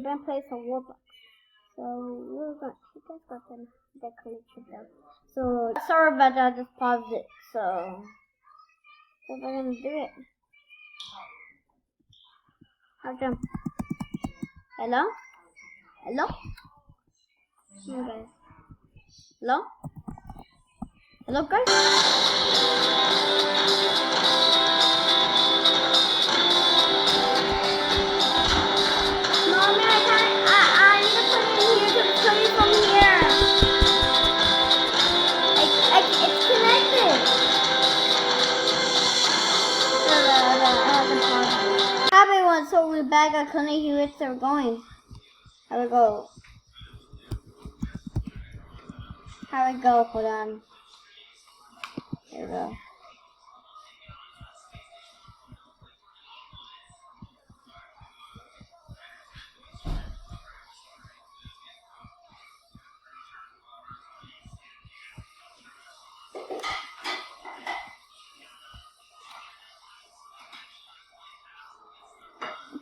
gonna play some Roblox. So you guys got the collection down. So sorry about that, I just paused it. So we're gonna do it. I'll jump. Hello? Hello? Hello guys. Hello? Hello guys? Mommy, I need to put it here to play from here. It's connected. Everyone, so we're back. I couldn't hear it. They're going. How we go? How we go? Hold on. Here we go.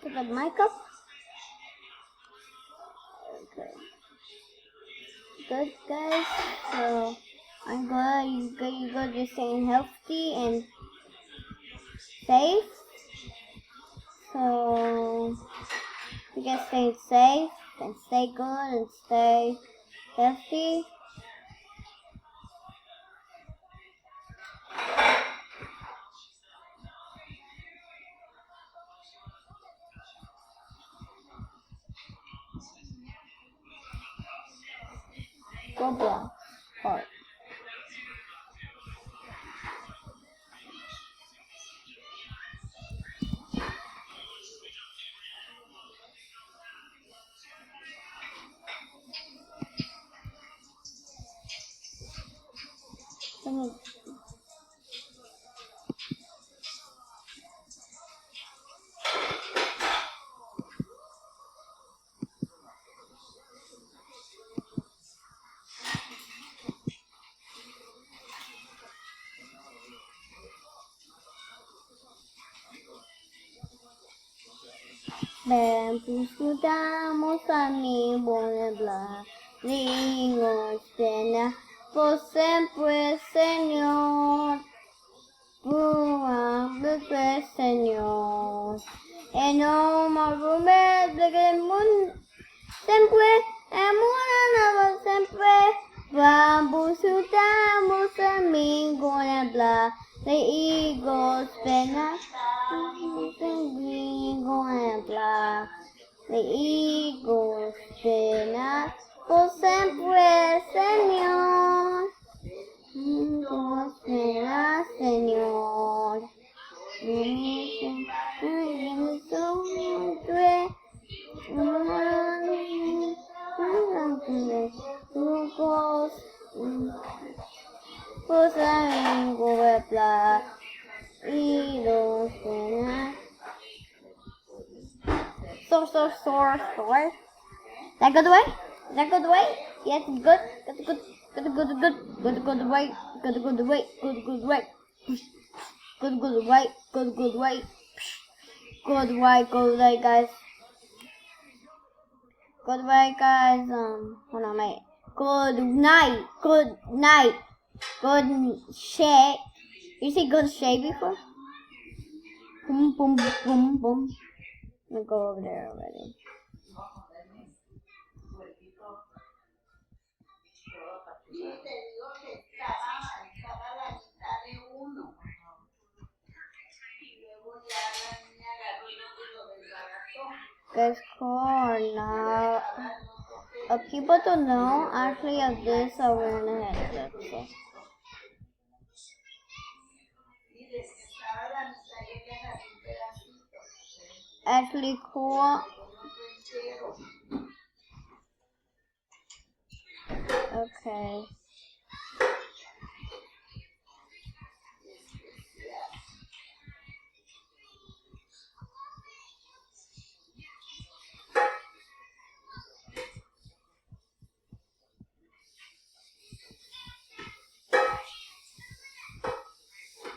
Put the mic up. Okay. Good guys. So I'm glad you guys are staying healthy and safe. So you guys stay safe and stay good and stay healthy. Roblox part. Disfrutamos amigo la digo cena por siempre Señor, por Señor, en nombre del mundo siempre amor siempre vamos disfrutamos amigo la digo cena. The Eagles cena por siempre, Señor. Eagles cena, Señor. Store. That go the way? That go the way? Yes, good. Good. Go the way. Go the way. Go the way. Good way. Good way. Go the way, guys. Good way, guys. Hold on, mate. Good night. Good night. Good shake. You see good shake before? Boom, boom, boom, boom. I'm gonna go over there already. Guys, cool. Now, people don't know actually of this awareness headset. So. Actually cool. Okay.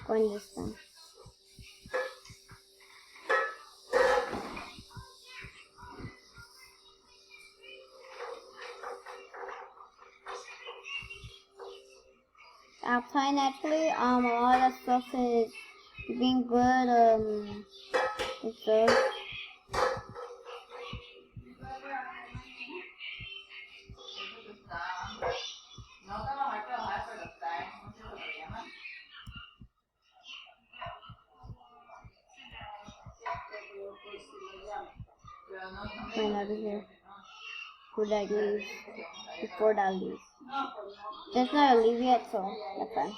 Going this way. fine actually. A lot of stuff is being good. And stuff. Right over here. Could I leave before that leaves? There's not a leaf yet, so that's fine.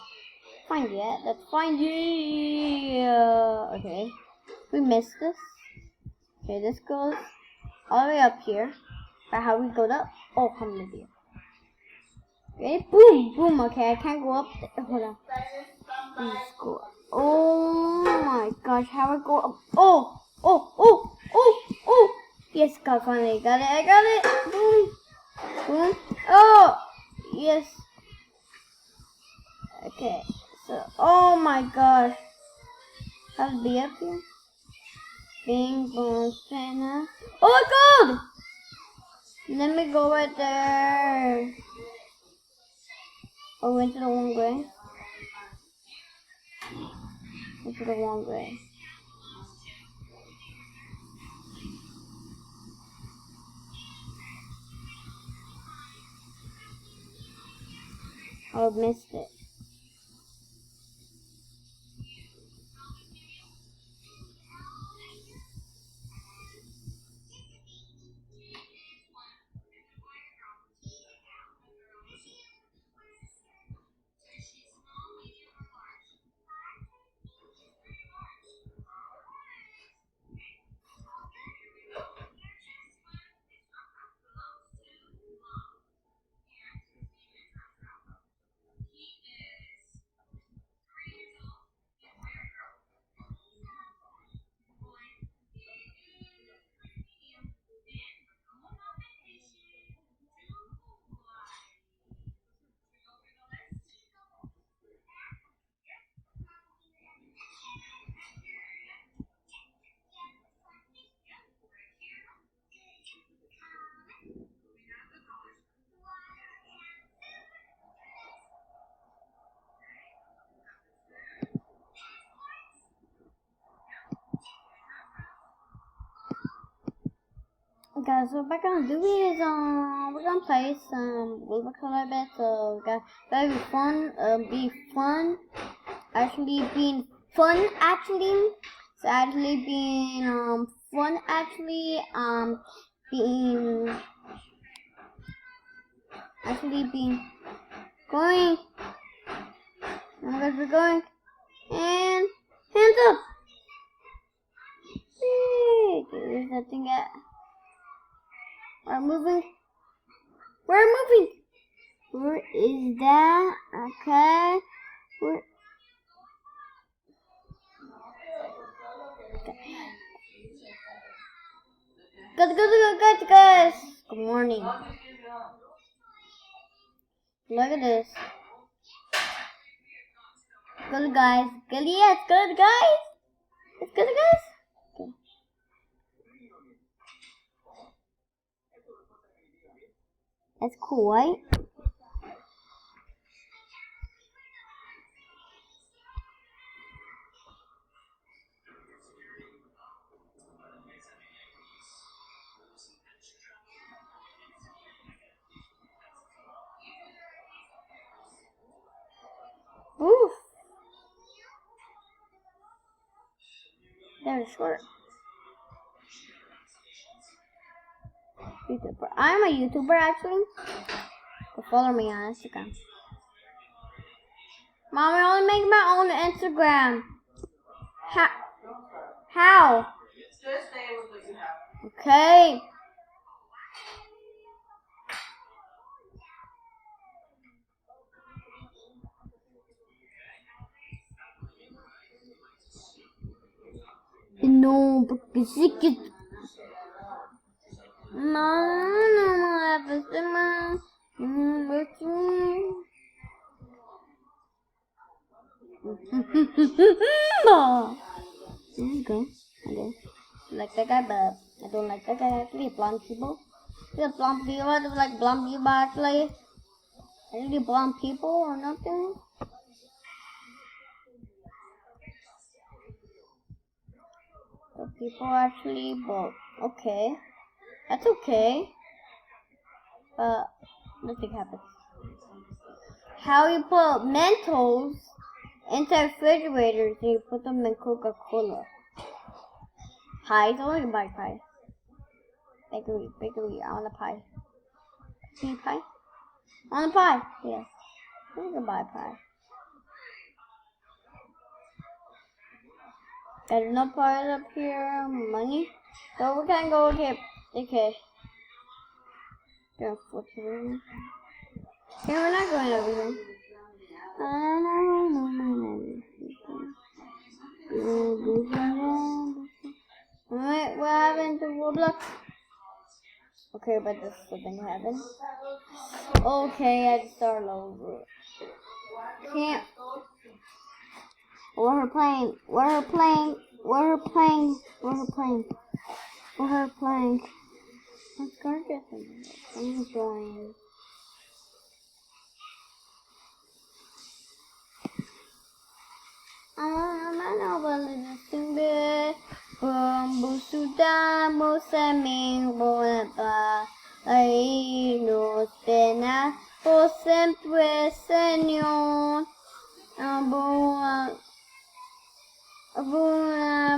Fine yet. That's fine. Yeah. Okay. We missed this. Okay, this goes all the way up here. But how we go up? Oh, I'm gonna do. Okay, boom, boom. Okay, I can't go up there. Hold on. Let's go. Oh my gosh, how I go up? Oh, oh, oh, oh, oh. Yes, God, finally got it. I got it. Boom, boom. Oh, yes. Okay, so, oh my gosh. How to be up here? Bing, boom, Santa. Oh my God! Let me go right there. Oh, went to the wrong way. Went to the wrong way. Oh, missed it. Guys, so what we're gonna do is we're gonna play some Roblox a little bit. So guys, that'll be fun. Actually being fun actually. So actually being fun actually being going. Now guys, we're going and hands up. Hey, there's nothing yet. We're moving. We're moving. Where is that? Okay. Where? Okay. Guys. Good morning. Look at this. Good guys. Good, yes, good guys. It's good guys. Okay. That's cool, right? Oof. They're short. YouTuber. I'm a YouTuber actually. So follow me on Instagram. Mom, I only make my own Instagram. How? Just stay with what you have. Okay. No, because it gets. This is good. Okay. Like that guy, but I don't like that guy actually. Blonde people. Yeah, blonde people. I don't like blonde people actually. I really blonde people or nothing. people actually, but okay. That's okay. But nothing happens. How you put Mentos into refrigerators and you put them in Coca-Cola. Pies? I want to buy pie. Bakery, I want a pie. Can you pie? I want a pie. Yes. We can buy pie. There's no pies up here. Money. So we can go here. Okay. Yeah, okay, we're not going over here. Alright, what happened to Roblox? Okay, but this something happened. Okay, I just started over. Can't. What her playing? Let's go get them. I'm going. Nos pena por siempre, Señor.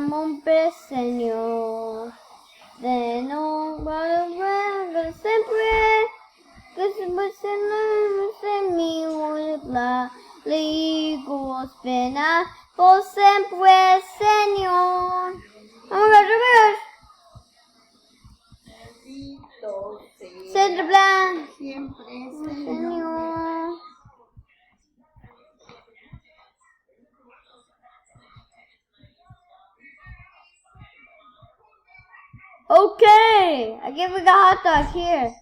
Monte, Señor. De no volver siempre. Que se me olvida. Ligos pena por siempre, Señor. Oh my God, Siempre, Señor. Okay, I guess we got hot dog here.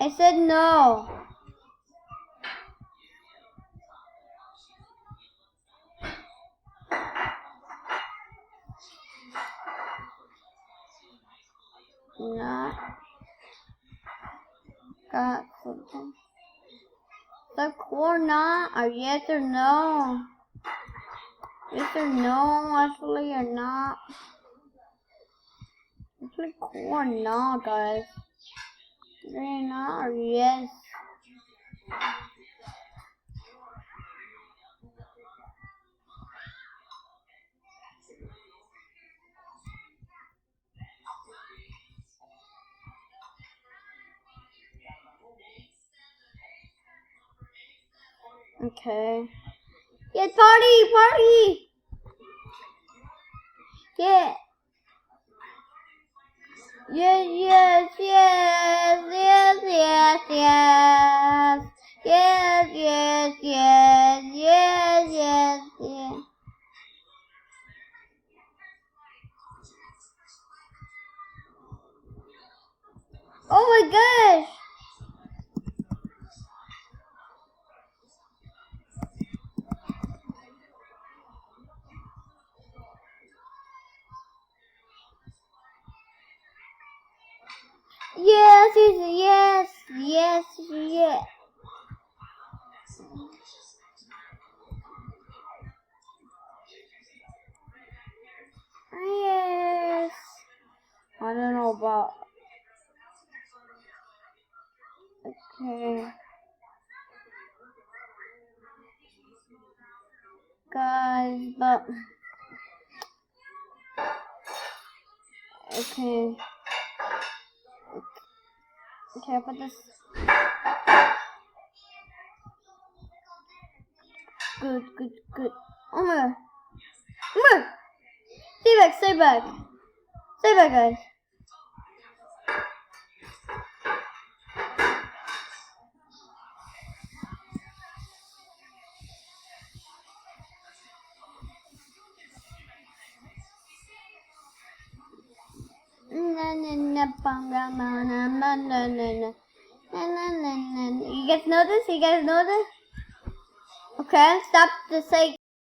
I said no. Not got something. The core not or yes or no? Yes or no, actually, or not? Actually, core not, guys. Really not or yes? Okay. Yeah, party! Yeah. Yes. Oh my gosh! Yes. Yes. I don't know about. Okay. Guys, but. Okay. Okay, I'll put this. Good. Oh my god. Stay back, guys. You guys know this? Okay, stop to say